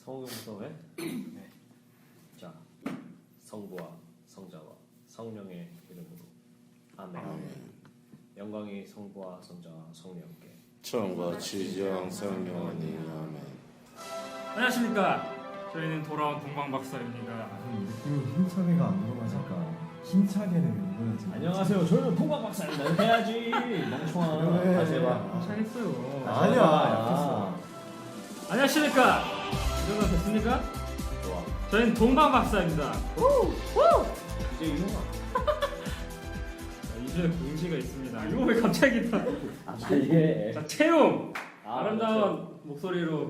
성경부터 해? 네. 자, 성부와 성자와 성령의 이름으로 아멘. 영광이 성부와 성자와 성령께 처음과 같이 항상 영원히 아멘. 안녕하십니까. 저희는 돌아온 동방박사입니다. 느낌이 힘차게가 안 넘어가니까 힘차게는 이거지. 안녕하세요. 저는 통박박사입니다. 해야지. 멍청아. 그래. 다시 해봐. 잘했어요. 아니야. 아, 안녕하십니까. 이러면 됐습니까? 좋아. 저희는 동방박사입니다. 이제 유명하. 이제 공지가 있습니다. 이거 왜 갑자기 다. 이게 자, 채용! 아, 아름다운 목소리로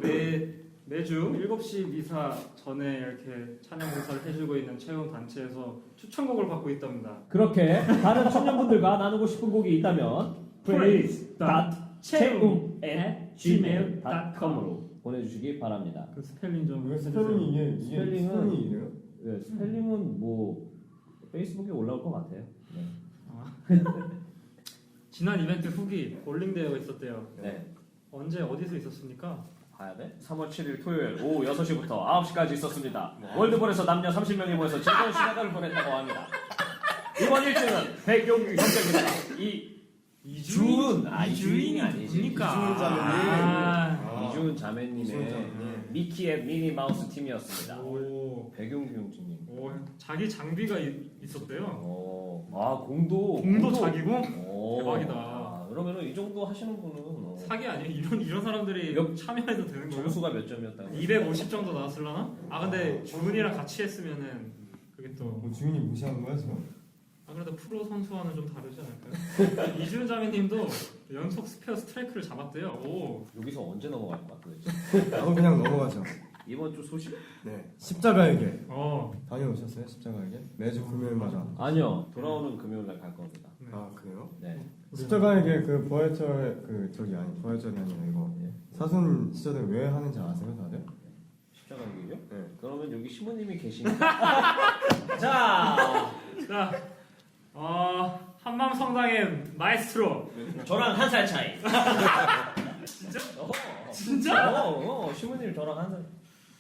매주 7시 미사 전에 이렇게 찬양 봉사를 해주고 있는 채용 단체에서 추천곡을 받고 있답니다. 그렇게 다른 청년분들과 나누고 싶은 곡이 있다면 praise.채움@gmail.com으로 보내주시기 바랍니다. 그 스펠링 좀. 왜 스펠링이 이게 스펠링은- 스펠링이 이래요? 네, 스펠링은 뭐 페이스북에 올라올 것 같아요. 네. 지난 이벤트 후기 볼링대회가 있었대요. 네. 언제 어디서 있었습니까? 봐야 돼? 3월 7일 토요일 오후 6시부터 9시까지 있었습니다. 월드볼에서 남녀 30명이 모여서 즐거운 시간을 보냈다고 합니다. 이번 일주는 백용규 형제입니다. 이주은 이주인이 아니지. 누굽니까? 이주은 자매님. 이주은 자매님의 이주은 자매님. 미키의 미니 마우스 팀이었습니다. 오, 백용규 형제님. 오, 자기 장비가 있었대요. 공도 자기공? 오, 대박이다. 그러면은 이 정도 하시는 분은 사기 아니에요? 이런 사람들이 참여해도 되는 거예요? 점수가 몇 점이었다고? 250 정도 나왔을라나? 아 근데 주은이랑 같이 했으면은 그게 또. 뭐 주인이 무시하는 거야 지금? 아 그래도 프로 선수와는 좀 다르지 않을까요? 이주은 자매님도 연속 스페어 스트라이크를 잡았대요. 오. 여기서 언제 넘어갈 거야 도대체? 나도 그냥 넘어가죠. 이번 주 소식? 네. 십자가에게 어. 다녀오셨어요? 십자가에게? 매주 금요일마다. 아니요. 돌아오는 금요일 날 갈 겁니다. 네. 아 그래요? 네. 십자가에게 그 부활절 그 저기 아니 부활절이 아니라 이거 예. 사순 시절에 왜 하는지 아세요 다들? 십자가 얘기요? 네. 그러면 여기 시모님이 계시니까. 자, 자, 한밤 성당의 마에스트로. 저랑 한 살 차이. 진짜? 진짜? 시모님 저랑 한 살.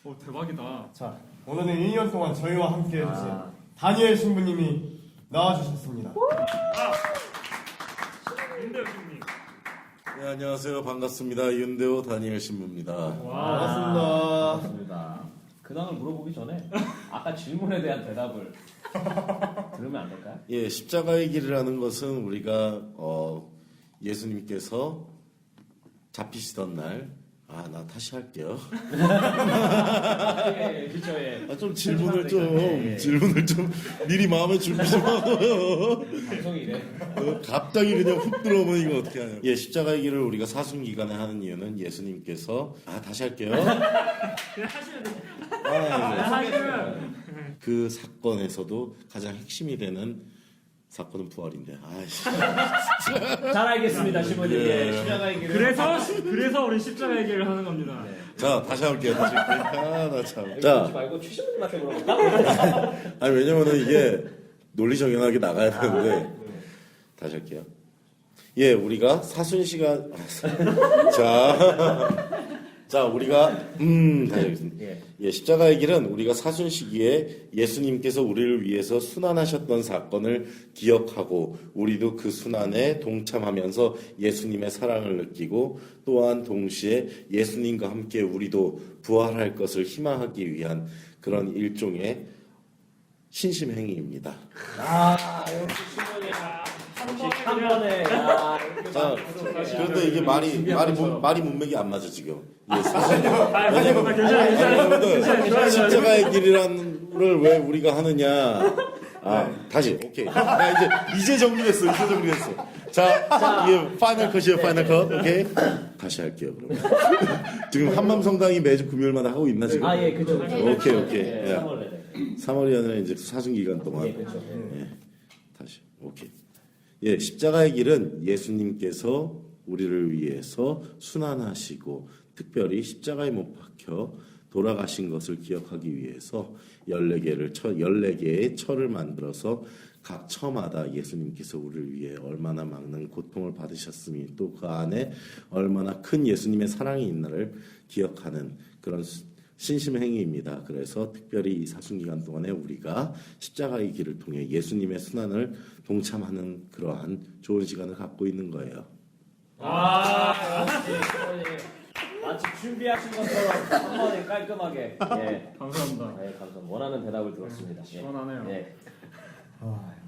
오 대박이다. 자 오늘은 1년 동안 저희와 함께 해주신 아. 다니엘 신부님이 나와주셨습니다. 윤대우 신님. 네, 안녕하세요. 반갑습니다. 윤대호 다니엘 신부입니다. 와. 반갑습니다. 맞습니다. 근황을 물어보기 전에 아까 질문에 대한 대답을 들으면 안 될까요? 예, 십자가의 길이라는 것은 우리가 예수님께서 잡히시던 날, 나 다시 할게요. 예, 그쵸, 예. 좀 질문을 좀 예. 미리 마음에 준비 좀 하고요. 방송이 이래. 갑자기 그냥 훅 들어오면 어떻게 하냐. 예, 십자가의 길을 우리가 사순 기간에 하는 이유는 예수님께서 다시 할게요. 그냥 하시면 돼. 하시면. 그 사건에서도 가장 핵심이 되는 사건은 부활인데. 잘 알겠습니다, 시모님. 예. 예, 십자가의 길을. 그래서 우리 십자가 얘기를 하는 겁니다. 네. 자, 다시 할게요. 다시 할게요. 나 참. 여기 자, 보지 말고 최시모님한테 물어볼까? 아니 왜냐면은 이게 논리정연하게 나가야 되는데 다시 할게요. 예, 우리가 사순 시간 자, 우리가 다시 하겠습니다. 예, 십자가의 길은 우리가 사순 시기에 예수님께서 우리를 위해서 순환하셨던 사건을 기억하고 우리도 그 순환에 동참하면서 예수님의 사랑을 느끼고 또한 동시에 예수님과 함께 우리도 부활할 것을 희망하기 위한 그런 일종의 신심행위입니다. 역시 시모님. 한 번에. 자, 그런데 이게 말이 문맥이 안 맞아 지금. 괜찮아요. 십자가의 길이라는 걸 왜 우리가 하느냐? 다시 오케이. 나 이제 정리했어. 자, 이게 파이널 컷이에요. 파이널 컷. 오케이. 다시 할게요. 그러면 지금 한밤성당이 매주 금요일마다 하고 있나 지금? 예, 그죠. 오케이. 예, 3월이 아니라 이제 사순 기간 동안. 예, 그렇죠. 다시 오케이. 예, 십자가의 길은 예수님께서 우리를 위해서 순환하시고 특별히 십자가에 못 박혀 돌아가신 것을 기억하기 위해서 14개의 철을 만들어서 각 처마다 예수님께서 우리를 위해 얼마나 많은 고통을 받으셨으니 또 그 안에 얼마나 큰 예수님의 사랑이 있나를 기억하는 그런 신심행위입니다. 그래서 특별히 이 사순기간 동안에 우리가 십자가의 길을 통해 예수님의 순환을 동참하는 그러한 좋은 시간을 갖고 있는 거예요. 마치 준비하신 것처럼 한 번에 깔끔하게. 예. 감사합니다. 네, 감사합니다. 원하는 대답을 들었습니다. 예. 시원하네요. 예.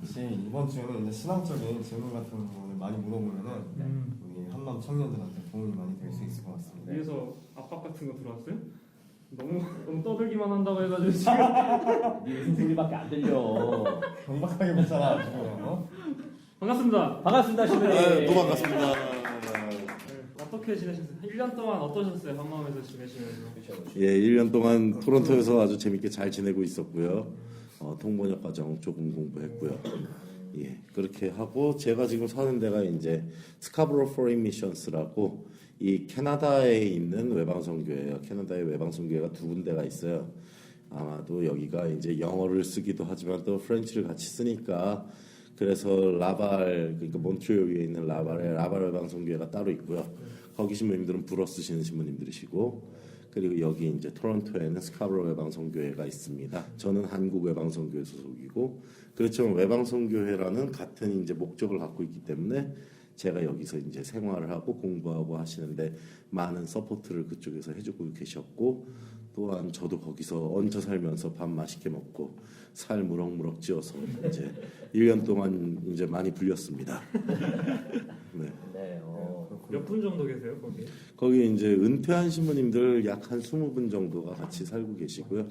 역시 이번 주에는 이제 신앙적인 질문 같은 거를 많이 물어보면은 우리 한남 청년들한테 도움이 많이 될 수 있을 것 같습니다. 위에서 압박 같은 거 들어왔어요? 너무 떠들기만 한다고 해가지고 지금 네 웃음소리밖에 안 들려. 경박하게 묻잖아 지금. 반갑습니다. 반갑습니다, 신부님. 네, 또 반갑습니다. 어떻게 지내셨어요? 1년 동안 어떠셨어요? 한마음에서 지내시면서? 예, 1년 동안 토론토에서 아주 재밌게 잘 지내고 있었고요. 통번역 과정 조금 공부했고요. 예, 그렇게 하고 제가 지금 사는 데가 이제 스카브로 포레인 미션스라고 이 캐나다에 있는 외방선교회예요. 캐나다에 외방선교회가 두 군데가 있어요. 아마도 여기가 이제 영어를 쓰기도 하지만 또 프렌치를 같이 쓰니까 그래서 라발 그러니까 몬트리올 위에 있는 라발 외방선교회가 따로 있고요. 거기 신부님들은 불어 쓰시는 신부님들이시고 그리고 여기 이제 토론토에는 스카브로 외방선교회가 있습니다. 저는 한국 외방선교회 소속이고 그렇지만 외방선교회라는 같은 이제 목적을 갖고 있기 때문에 제가 여기서 이제 생활을 하고 공부하고 하시는데 많은 서포트를 그쪽에서 해주고 계셨고 또한 저도 거기서 얹혀 살면서 밥 맛있게 먹고 살 무럭무럭 찌어서 이제 1년 동안 이제 많이 불렸습니다. 네. 네, 몇 분 정도 계세요 거기? 거기 이제 은퇴한 신부님들 약 한 20분 정도가 같이 살고 계시고요.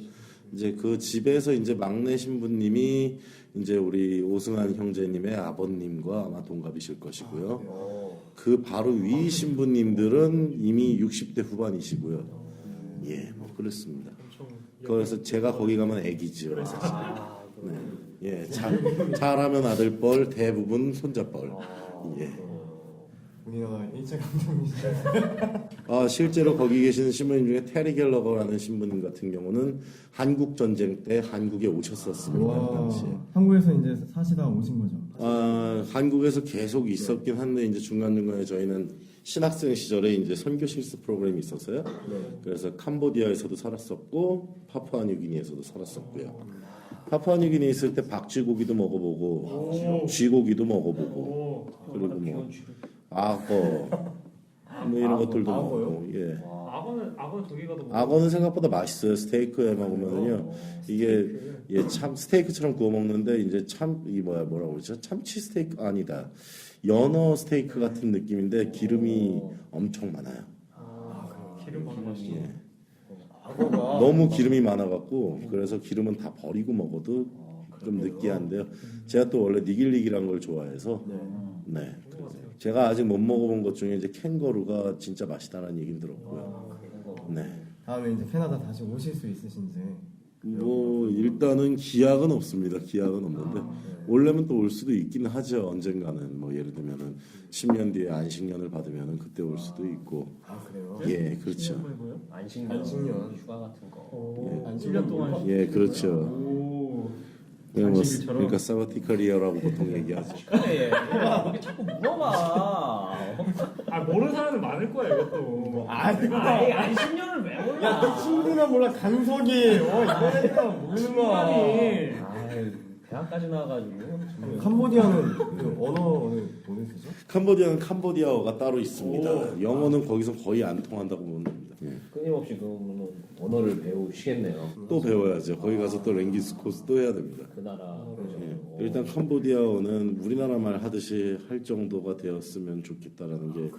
이제 그 집에서 이제 막내 신부님이 이제 우리 오승환 형제님의 아버님과 아마 동갑이실 것이고요. 그 바로 위 신부님들은 이미 60대 후반이시고요. 예, 뭐 그렇습니다. 그래서 제가 거기 가면 애기죠. 네. 예, 잘하면 아들뻘, 대부분 손자뻘. 예. 우리나라 일제 감정이시죠? 실제로 거기 계시는 신부님 중에 테리 갤러거라는 신부님 같은 경우는 한국 전쟁 때 한국에 오셨었습니다. 그 당시에. 한국에서 이제 사시다가 오신 거죠? 한국에서 계속 있었긴 한데 이제 중간중간에 저희는 신학생 시절에 이제 선교 실습 프로그램이 있었어요. 그래서 캄보디아에서도 살았었고 파푸아뉴기니에서도 살았었고요. 파푸아뉴기니 있을 때 박쥐고기도 먹어보고 쥐고기도 먹어보고 그리고 뭐 악어 뭐 이런 것들도 먹고 예. 악어는 저기 가도 먹어요. 악어는 생각보다 맛있어요. 스테이크에 먹으면요 이게 참 스테이크처럼 구워 먹는데 이제 이 뭐라고 그러죠? 참치 스테이크 아니다. 연어 스테이크 같은 느낌인데 기름이 엄청 많아요. 기름 많은 맛이. 예. 너무 기름이 많아갖고 그래서 기름은 다 버리고 먹어도 좀 느끼한데요. 제가 또 원래 니길니길한 걸 좋아해서 네. 제가 아직 못 먹어본 것 중에 이제 캥거루가 진짜 맛있다는 얘기는 들었고요. 네. 다음에 이제 캐나다 다시 오실 수 있으신지. 뭐 일단은 기약은 없습니다. 기약은 없는데 올려면 또 올 수도 있긴 하죠. 언젠가는 뭐 예를 들면은 10년 뒤에 안식년을 받으면은 그때 올 수도 있고. 그래요? 예, 그렇죠. 안식년, 휴가 같은 거. 1년 동안. 예, 그렇죠. 오. 그러니까 사바티카리아라고 보통 얘기하죠. 그래, 그렇게 자꾸 물어봐. 모르는 사람은 많을 거야 이것도. 아니, 안식년을 왜 몰라? 야, 너 친구나 몰라 강석이. 이거니까 모르는 거야. 대학까지 나와가지고. 캄보디아는 그 언어를 모르시죠? 캄보디아는 캄보디아어가 따로 있습니다. 영어는 거기서 거의 안 통한다고 보면 됩니다. 예. 끊임없이 그러면 언어를 배우시겠네요. 또 배워야죠. 거기 가서 또 랭귀지 코스 또 해야 됩니다. 그 나라. 예. 일단 캄보디아어는 우리나라 말 하듯이 할 정도가 되었으면 좋겠다라는 게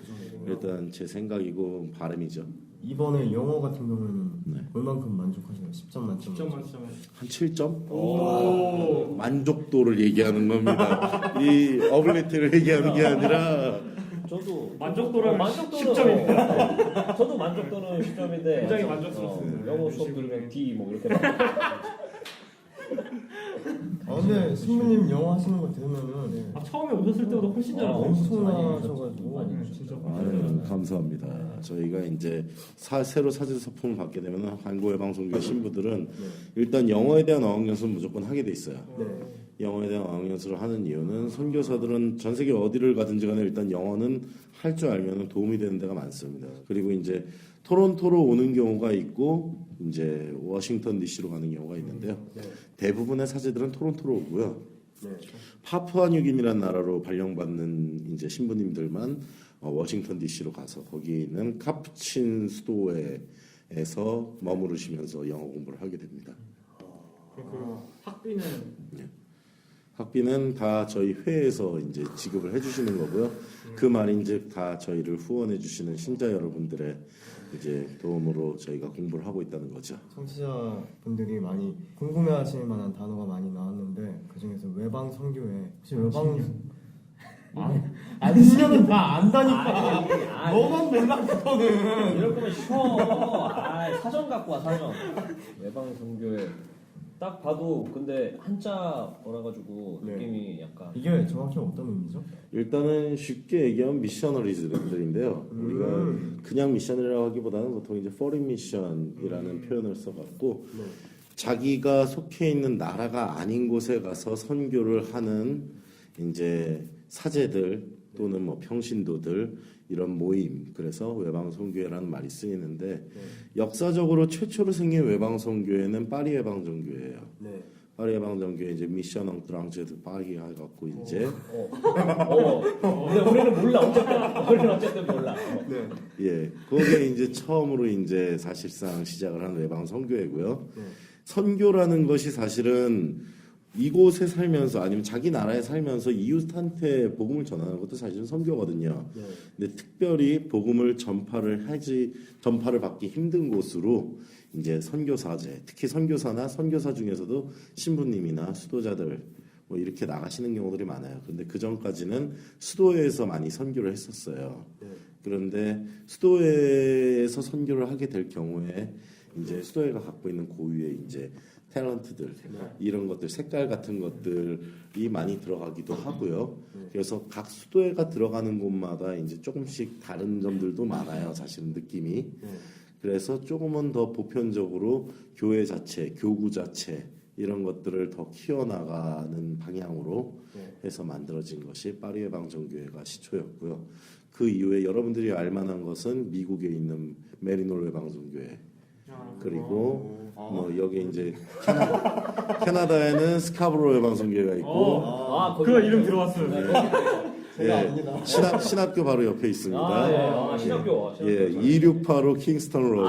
일단 제 생각이고 바람이죠. 이번에 영어 같은 경우는 네. 얼만큼 만족하세요? 10점 만점. 10점 만점에. 한 7점? 오. 만족도를 얘기하는 겁니다. 이 어빌리티를 얘기하는 게 아니라 저도 만족도라면 만족도는 10점입니다. 저도 만족도는 10점인데 굉장히 만족스럽습니다. 영어 수업 들으면 D 뭐 이렇게 근데 신부님 영어 하시는 거 들으면은 처음에 오셨을 때보다 훨씬 잘하세요. 엄청나셔가지고 진짜. 감사합니다. 저희가 이제 새로 사진 서품을 받게 되면 한국외방송교회 신부들은 일단 영어에 대한 어학연수는 무조건 하게 돼 있어요. 영어에 대한 어학연수를 하는 이유는 선교사들은 전 세계 어디를 가든지 간에 일단 영어는 할 줄 알면 도움이 되는 데가 많습니다. 그리고 이제 토론토로 오는 경우가 있고 이제 워싱턴 DC로 가는 경우가 있는데요. 대부분의 사제들은 토론토로 오고요. 파푸아뉴기니라는 나라로 발령받는 이제 신부님들만 워싱턴 DC로 가서 거기 있는 카푸친 수도회에서 머무르시면서 영어 공부를 하게 됩니다. 그 학비는 학비는 다 저희 회에서 이제 지급을 해주시는 거고요. 그 말인즉 다 저희를 후원해 주시는 신자 여러분들의 이제 도움으로 저희가 공부를 하고 있다는 거죠. 청취자분들이 많이 궁금해하실 만한 단어가 많이 나왔는데 그 중에서 외방 선교회 혹시 외방 아니면은 다 안다니까. 너만 몰라 그거는. 이럴 거면 쉬워. 사전 갖고 와 사전. 외방 선교회 딱 봐도 근데 한자 어라가지고 느낌이 약간 이게 정확히 어떤 의미죠? 일단은 쉽게 얘기하면 미셔너리즈들인데요. 우리가 그냥 미셔너리라고 하기보다는 보통 이제 foreign mission이라는 표현을 써갖고 자기가 속해 있는 나라가 아닌 곳에 가서 선교를 하는 이제 사제들 또는 뭐 평신도들 이런 모임, 그래서 외방선교회라는 말이 쓰이는데 역사적으로 최초로 생긴 외방선교회는 파리 외방전교회예요. 파리 외방전교회 이제 미션 엉트랑제드 파리 해갖고 이제 근데 우리는 몰라 어쨌든 몰라. 예, 그게 이제 처음으로 이제 사실상 시작을 한 외방선교회고요. 선교라는 것이 사실은 이곳에 살면서 아니면 자기 나라에 살면서 이웃한테 복음을 전하는 것도 사실은 선교거든요. 근데 특별히 복음을 전파를 받기 힘든 곳으로 이제 선교사제, 특히 선교사나 선교사 중에서도 신부님이나 수도자들 뭐 이렇게 나가시는 경우들이 많아요. 근데 그 전까지는 수도회에서 많이 선교를 했었어요. 그런데 수도회에서 선교를 하게 될 경우에 이제 수도회가 갖고 있는 고유의 이제 탤런트들 이런 것들 색깔 같은 것들이 많이 들어가기도 하고요. 그래서 각 수도회가 들어가는 곳마다 이제 조금씩 다른 점들도 많아요. 사실은 느낌이. 그래서 조금은 더 보편적으로 교회 자체, 교구 자체 이런 것들을 더 키워나가는 방향으로 해서 만들어진 것이 파리 외방전교회가 시초였고요. 그 이후에 여러분들이 알만한 것은 미국에 있는 메리놀 외방전교회 그리고 뭐 여기 이제 캐나다에는 스카브로 외방선교회가 있고 그 이름 들어왔어요. 예, 신학교 바로 옆에 있습니다. 신학교. 예, 268로 킹스턴 로드.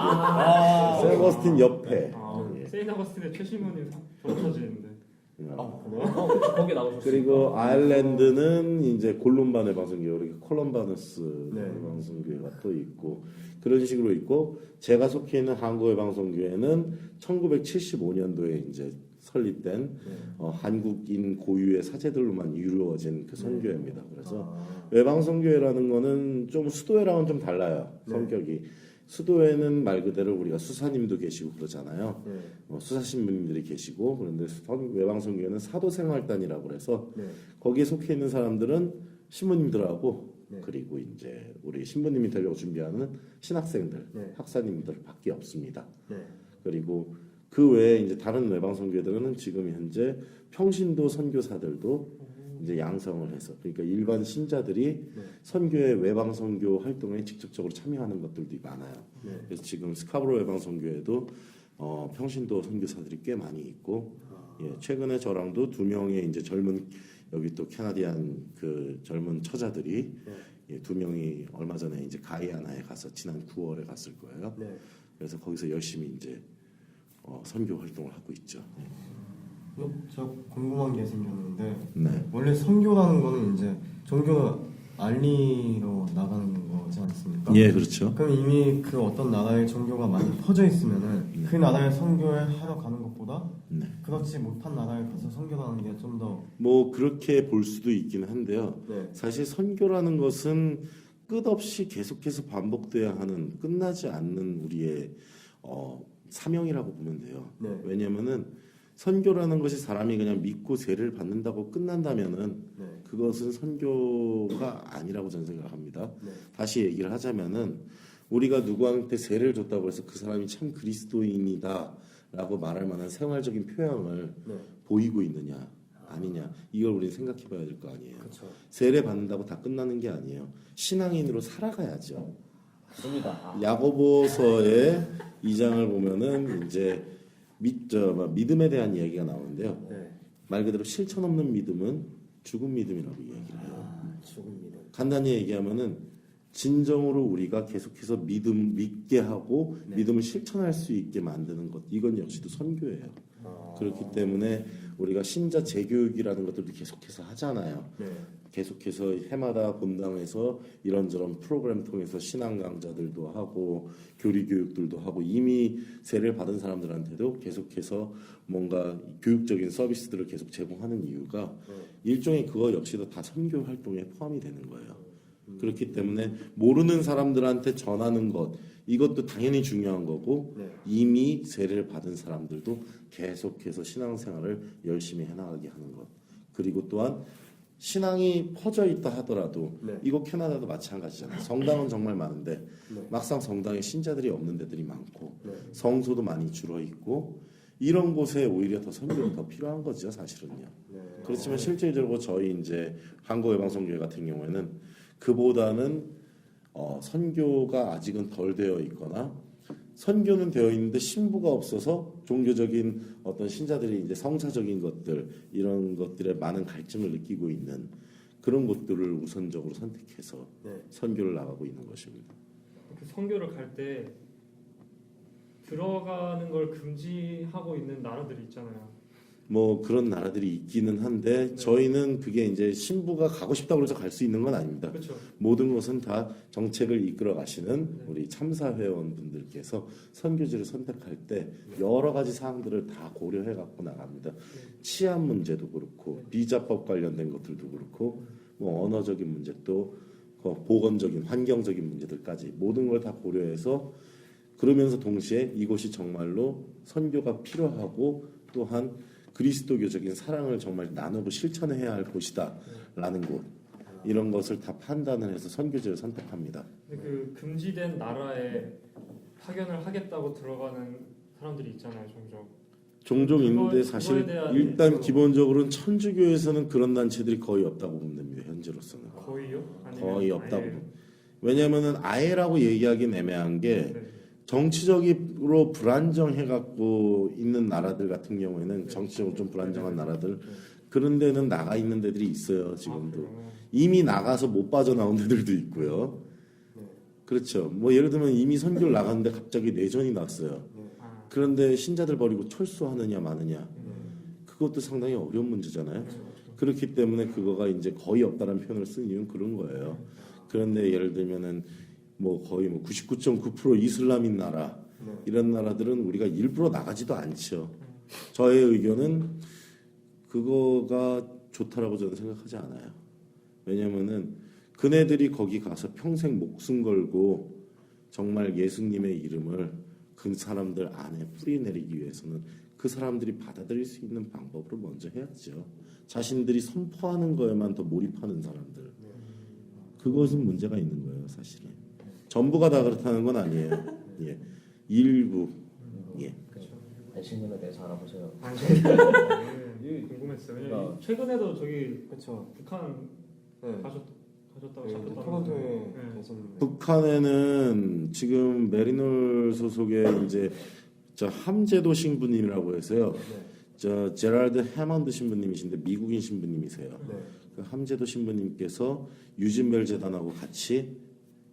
세버스틴 옆에. 세인트 어거스틴의 최신문이 졸업사진인데. 거기 나오셨어요. 그리고 아일랜드는 이제 골룸반 외방선교회, 우리 콜럼바누스 외방선교회가 또 있고 그런 식으로 있고 제가 속해 있는 한국 외방선교회는 1975년도에 이제 설립된 한국인 고유의 사제들로만 이루어진 그 선교회입니다. 그래서 외방선교회라는 거는 좀 수도회랑은 좀 달라요. 성격이. 수도회는 말 그대로 우리가 수사님도 계시고 그러잖아요. 수사신부님들이 계시고 그런데 외방선교회는 사도생활단이라고 그래서 거기에 속해 있는 사람들은 신부님들하고 그리고 이제 우리 신부님이 되려고 준비하는 신학생들, 학사님들밖에 없습니다. 그리고 그 외에 이제 다른 외방선교회들은 지금 현재 평신도 선교사들도 이제 양성을 해서 그러니까 일반 신자들이 선교의 외방선교 활동에 직접적으로 참여하는 것들도 많아요. 그래서 지금 스카브로 외방선교회도 평신도 선교사들이 꽤 많이 있고 최근에 저랑도 2명의 이제 젊은 여기 또 캐나디안 그 젊은 처자들이 2명이 얼마 전에 이제 가이아나에 가서 지난 9월에 갔을 거예요. 그래서 거기서 열심히 이제 선교 활동을 하고 있죠. 저 궁금한 게 생겼는데 네. 원래 선교라는 거는 이제 종교 알리러 나가는 거지 않습니까? 예, 그렇죠. 그럼 이미 그 어떤 나라의 종교가 많이 퍼져 있으면은 그 나라의 선교에 하러 가는 것보다 그렇지 못한 나라에 가서 선교하는 게 좀 더 뭐 그렇게 볼 수도 있긴 한데요. 사실 선교라는 것은 끝없이 계속해서 반복돼야 하는 끝나지 않는 우리의 사명이라고 보면 돼요. 왜냐면은 선교라는 것이 사람이 그냥 믿고 세례를 받는다고 끝난다면은 네. 그것은 선교가 아니라고 저는 생각합니다. 네. 다시 얘기를 하자면은 우리가 누구한테 세례를 줬다고 해서 그 사람이 참 그리스도인이다라고 말할 만한 생활적인 표현을 네. 보이고 있느냐 아니냐 이걸 우리는 생각해봐야 될 거 아니에요. 그렇죠. 세례 받는다고 다 끝나는 게 아니에요. 신앙인으로 살아가야죠. 맞습니다. 야고보서의 2장을 보면은 이제 믿음에 대한 이야기가 나오는데요. 네. 말 그대로 실천 없는 믿음은 죽은 믿음이라고 이야기를 해요. 죽은 믿음. 간단히 얘기하면은 진정으로 우리가 계속해서 믿게 하고 네. 믿음을 실천할 수 있게 만드는 것 이건 역시도 선교예요. 그렇기 때문에 우리가 신자 재교육이라는 것들도 계속해서 하잖아요. 네. 계속해서 해마다 본당에서 이런저런 프로그램 통해서 신앙 강좌들도 하고 교리 교육들도 하고 이미 세례를 받은 사람들한테도 계속해서 뭔가 교육적인 서비스들을 계속 제공하는 이유가 일종의 그거 역시도 다 선교 활동에 포함이 되는 거예요. 그렇기 때문에 모르는 사람들한테 전하는 것 이것도 당연히 중요한 거고 네. 이미 세례를 받은 사람들도 계속해서 신앙생활을 열심히 해나가게 하는 것 그리고 또한 신앙이 퍼져 있다 하더라도 네. 이거 캐나다도 마찬가지잖아요. 성당은 정말 많은데 네. 막상 성당에 신자들이 없는 데들이 많고 네. 성소도 많이 줄어 있고 이런 곳에 오히려 더 선교가 더 필요한 거죠, 사실은요. 네. 그렇지만 실질적으로 저희 이제 한국예방성교회 같은 경우에는 그보다는 선교가 아직은 덜 되어 있거나 선교는 되어 있는데 신부가 없어서 종교적인 어떤 신자들이 이제 성사적인 것들 이런 것들에 많은 갈증을 느끼고 있는 그런 곳들을 우선적으로 선택해서 네. 선교를 나가고 있는 것입니다. 그 선교를 갈 때 들어가는 걸 금지하고 있는 나라들이 있잖아요. 뭐 그런 나라들이 있기는 한데 저희는 그게 이제 신부가 가고 싶다고 해서 갈 수 있는 건 아닙니다. 그렇죠. 모든 것은 다 정책을 이끌어 가시는 우리 참사 회원분들께서 선교지를 선택할 때 여러 가지 사항들을 다 고려해 갖고 나갑니다. 치안 문제도 그렇고 비자법 관련된 것들도 그렇고 뭐 언어적인 문제도 보건적인 환경적인 문제들까지 모든 걸 다 고려해서 그러면서 동시에 이곳이 정말로 선교가 필요하고 또한 그리스도교적인 사랑을 정말 나누고 실천해야 할 곳이다라는 곳 이런 것을 다 판단을 해서 선교지를 선택합니다. 근데 그 금지된 나라에 파견을 하겠다고 들어가는 사람들이 있잖아요, 종종 있는데 사실 그거에 대한 일단 그- 기본적으로 천주교에서는 그런 단체들이 거의 없다고 보면 됩니다. 현재로서는 거의요? 아니면 거의 없다고. 아예- 왜냐하면은 아예라고 얘기하기는 애매한 게 네. 정치적으로 불안정해 갖고 있는 나라들 같은 경우에는 정치적으로 좀 불안정한 나라들 그런 데는 나가 있는 데들이 있어요. 지금도 그래요? 이미 나가서 못 빠져나온 데들도 있고요. 그렇죠. 뭐 예를 들면 이미 선교를 나갔는데 갑자기 내전이 났어요. 아, 그런데 신자들 버리고 철수하느냐 마느냐 그것도 상당히 어려운 문제잖아요. 그렇기 때문에 그거가 이제 거의 없다는 표현을 쓴 이유는 그런 거예요. 그런데 예를 들면은 뭐 거의 뭐 99.9% 이슬람인 나라 이런 나라들은 우리가 일부러 나가지도 않죠. 저의 의견은 그거가 좋다라고 저는 생각하지 않아요. 왜냐면은 그네들이 거기 가서 평생 목숨 걸고 정말 예수님의 이름을 그 사람들 안에 뿌리내리기 위해서는 그 사람들이 받아들일 수 있는 방법으로 먼저 해야죠. 자신들이 선포하는 거에만 더 몰입하는 사람들. 그것은 문제가 있는 거예요, 사실은. 전부가 다 그렇다는 건 아니에요. 예. 일부. 예. 배신금에 대해서 알아보세요. 네, 궁금했어요. 왜냐면 최근에도 저기 그렇죠. 북한 네. 가셨다고 네, 잡혔다고. 토론토에 네. 계셨는데. 북한에는 지금 메리놀 소속의 이제 저 함제도 신부님이라고 해서요. 네. 저 제랄드 해먼드 신부님이신데 미국인 신부님이세요. 네. 그 함제도 신부님께서 유진벨 재단하고 같이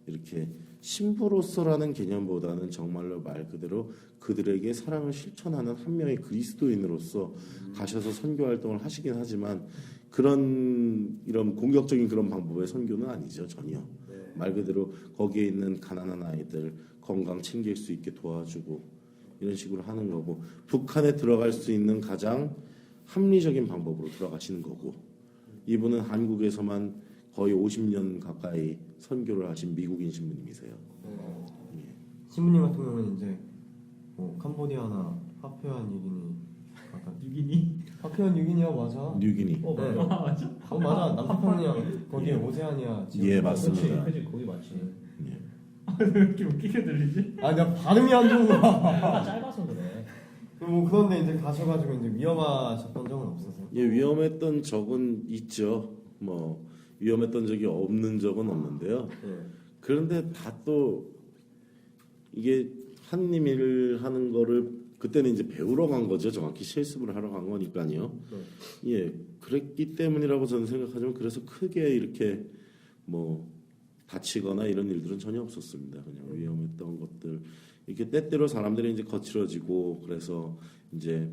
이렇게 신부로서라는 개념보다는 정말로 말 그대로 그들에게 사랑을 실천하는 한 명의 그리스도인으로서 가셔서 선교 활동을 하시긴 하지만 그런 이런 공격적인 그런 방법의 선교는 아니죠, 전혀. 네. 말 그대로 거기에 있는 가난한 아이들 건강 챙길 수 있게 도와주고 이런 식으로 하는 거고 북한에 들어갈 수 있는 가장 합리적인 방법으로 들어가시는 거고 이분은 한국에서만 거의 50년 가까이 선교를 하신 미국인 신부님이세요. 네. 신부님 같은 경우는 이제 뭐 캄보디아나 파푸아 뉴기니 유기니? 파피아 뉴기니아 맞아. 뉴기니. 네. 맞아? 맞아. 남태평양 거기에 오세아니아 지역. 예, 맞습니다. 그치, 거기 맞지. 예. 왜 이렇게 웃기게 들리지? 아 내가 발음이 안 좋은 거야. 혀가 짧아서 그래. 뭐 그런데 이제 가셔가지고 이제 위험하셨던 적은 없으세요? 예, 위험했던 적은 있죠. 뭐 위험했던 적이 없는 적은 없는데요. 예. 그런데 다 또 이게 한 일을 하는 거를 그때는 이제 배우러 간 거죠. 정확히 실습을 하러 간 거니까요. 예, 그랬기 때문이라고 저는 생각하지만 그래서 크게 이렇게 뭐 다치거나 이런 일들은 전혀 없었습니다. 그냥 위험했던 것들 이렇게 때때로 사람들이 이제 거칠어지고 그래서 이제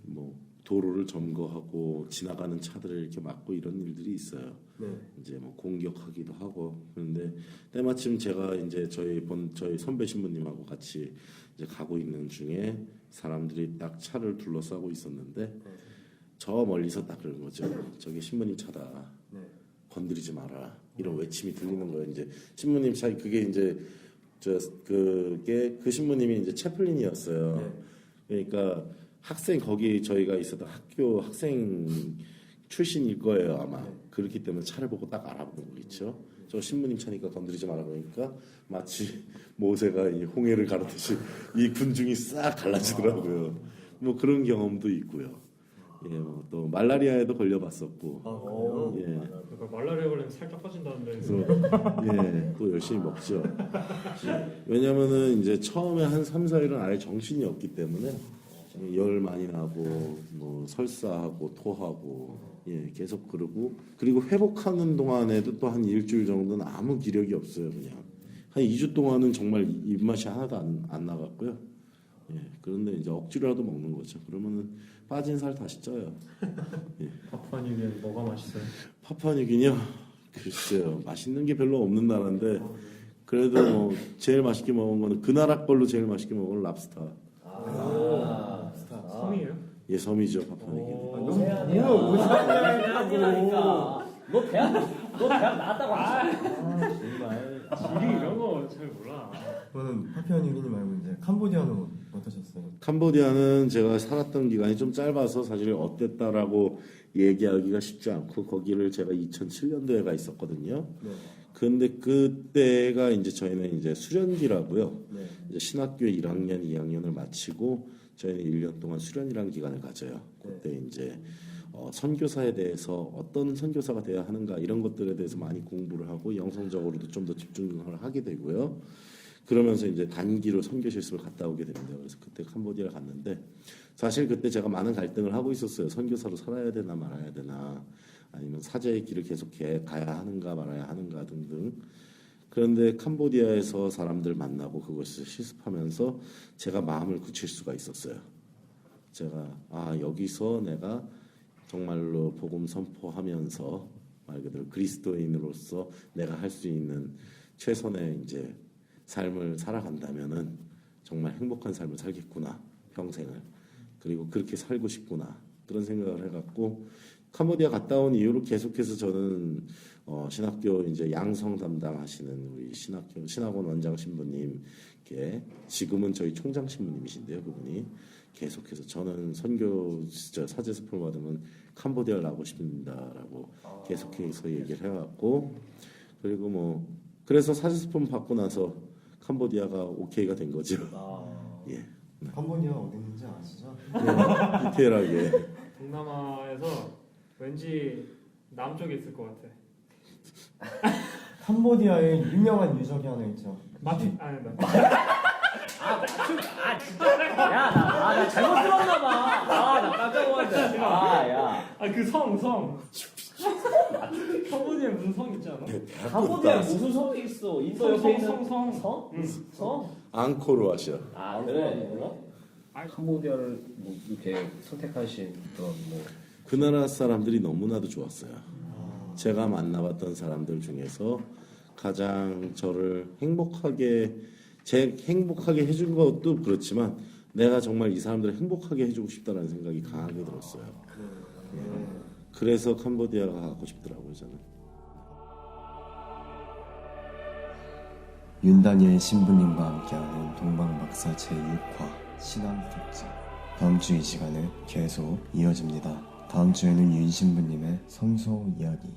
뭐 도로를 점거하고 지나가는 차들을 이렇게 막고 이런 일들이 있어요. 네. 이제 뭐 공격하기도 하고 그런데 때마침 제가 이제 저희 선배 신부님하고 같이 이제 가고 있는 중에 사람들이 딱 차를 둘러싸고 있었는데 저 멀리서 딱 그러는 거죠. 저기 신부님 차다. 네. 건드리지 마라. 이런 외침이 들리는 거예요. 이제 신부님 차 그게 이제 그게 그 신부님이 이제 채플린이었어요. 그러니까 학생 거기 저희가 있었던 학교 학생 출신일 거예요 아마. 그렇기 때문에 차를 보고 딱 알아보는 거겠죠. 저 신부님 차니까 건드리지 마라 그러니까 마치 모세가 이 홍해를 가르듯이 이 군중이 싹 갈라지더라고요. 뭐 그런 경험도 있고요. 예, 뭐 또 말라리아에도 걸려봤었고. 아, 그래요? 예. 그러니까 말라리아 걸리면 살짝 빠진다는데. 그래서 예, 또 열심히 먹죠. 왜냐면은 이제 처음에 한 3, 4일은 아예 정신이 없기 때문에 열 많이 나고 뭐 설사하고 토하고 예, 계속 그러고 그리고 회복하는 동안에도 또 한 일주일 정도는 아무 기력이 없어요. 그냥 한 2주 동안은 정말 입맛이 하나도 안 나갔고요. 예, 그런데 이제 억지로라도 먹는 거죠. 그러면은 빠진 살 다시 쪄요. 예. 파푸아뉴기니 뭐가 맛있어요? 파푸아뉴기니요? 글쎄요, 맛있는 게 별로 없는 나라인데 그래도 뭐 제일 맛있게 먹은 거는 그 나라 걸로 제일 맛있게 먹은 건 랍스타. 섬이에요? 예, 섬이죠 파푸아뉴기니. 오세아니아. 오세아니아니까. 너 대학 나왔다고 하지. 정말. 지리 이런 거 잘 몰라. 저는 파피아 뉴기니 말고 이제 캄보디아는 어떠셨어요? 캄보디아는 제가 살았던 기간이 좀 짧아서 사실 어땠다라고 얘기하기가 쉽지 않고 거기를 제가 2007년도에 가 있었거든요. 네. 근데 그때가 이제 저희는 이제 수련기라고요. 네. 이제 신학교 1학년, 2학년을 마치고 저희는 1년 동안 수련이라는 기간을 가져요. 그때 이제 선교사에 대해서 어떤 선교사가 돼야 하는가 이런 것들에 대해서 많이 공부를 하고 영성적으로도 좀 더 집중을 하게 되고요. 그러면서 이제 단기로 선교 실습을 갔다 오게 됩니다. 그래서 그때 캄보디아를 갔는데 사실 그때 제가 많은 갈등을 하고 있었어요. 선교사로 살아야 되나 말아야 되나 아니면 사제의 길을 계속 가야 하는가 말아야 하는가 등등. 그런데 캄보디아에서 사람들 만나고 그것을 실습하면서 제가 마음을 굳힐 수가 있었어요. 제가 여기서 내가 정말로 복음 선포하면서 말 그대로 그리스도인으로서 내가 할 수 있는 최선의 이제 삶을 살아간다면은 정말 행복한 삶을 살겠구나 평생을. 그리고 그렇게 살고 싶구나 그런 생각을 해갖고 캄보디아 갔다 온 이후로 계속해서 저는 신학교 이제 양성 담당하시는 우리 신학원 원장 신부님께 지금은 저희 총장 신부님이신데요 그분이 계속해서 저는 선교 사제 스폰을 받으면 캄보디아를 나고 싶습니다라고 계속해서 얘기를 해왔고 그리고 뭐 그래서 사제 스폰 받고 나서 캄보디아가 오케이가 된 거죠. 예. 캄보디아 어디 있는지 아시죠? 예, 디테일하게. 동남아에서 왠지 남쪽에 있을 것 같아. 캄보디아에 유명한 유적이 하나 있죠. 아니다. 나 잘못 들었나 봐. 나 깜짝 놀랐네. 야. 그 성. 캄보디아에 무슨 성 있지 않아? 캄보디아에 무슨 성이 있어? 인도 옆에 있는 성. 성? 성? 앙코르와시아. 그래. 캄보디아를 뭐 이렇게 선택하신 그런 뭐 그 나라 사람들이 너무나도 좋았어요. 제가 만나봤던 사람들 중에서 가장 저를 행복하게 해준 것도 그렇지만 내가 정말 이 사람들을 행복하게 해주고 싶다는 생각이 강하게 들었어요. 그래서 캄보디아가 가고 싶더라고요 저는. 윤다니엘 신부님과 함께하는 동방박사 제6화 신앙특집 다음 주 이 시간에 계속 이어집니다. 다음 주에는 윤신부님의 성소 이야기.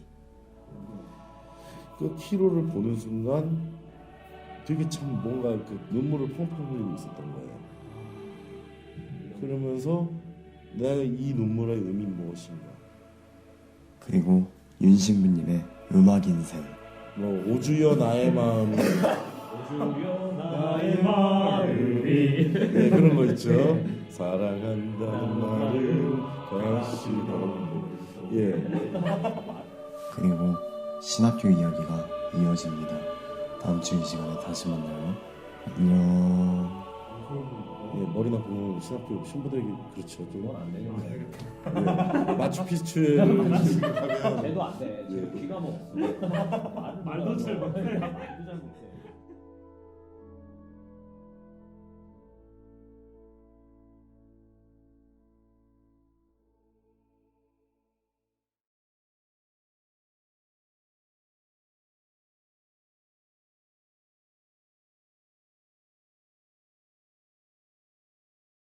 그 키로를 보는 순간 되게 참 뭔가 그 눈물을 펑펑 흘리고 있었던 거예요. 그러면서 내가 이 눈물의 의미 무엇인가? 그리고 윤신부님의 음악 인생. 뭐 오주여 나의 마음, 오주여 나의 마음이 네, 그런 거 있죠. 사랑한다는 말을 다시도 예. 그리고 신학교 이야기가 이어집니다. 다음 주 이 시간에 다시 만나요. 안녕. 예, 머리나 보면 신학교 신부들에게 그렇죠. 좀 안 되는 거야. 예, 마추픽추에 가면 걔도 안 돼. 지금 귀가 먹었어. 말도 잘 못해. 말도 잘 못해.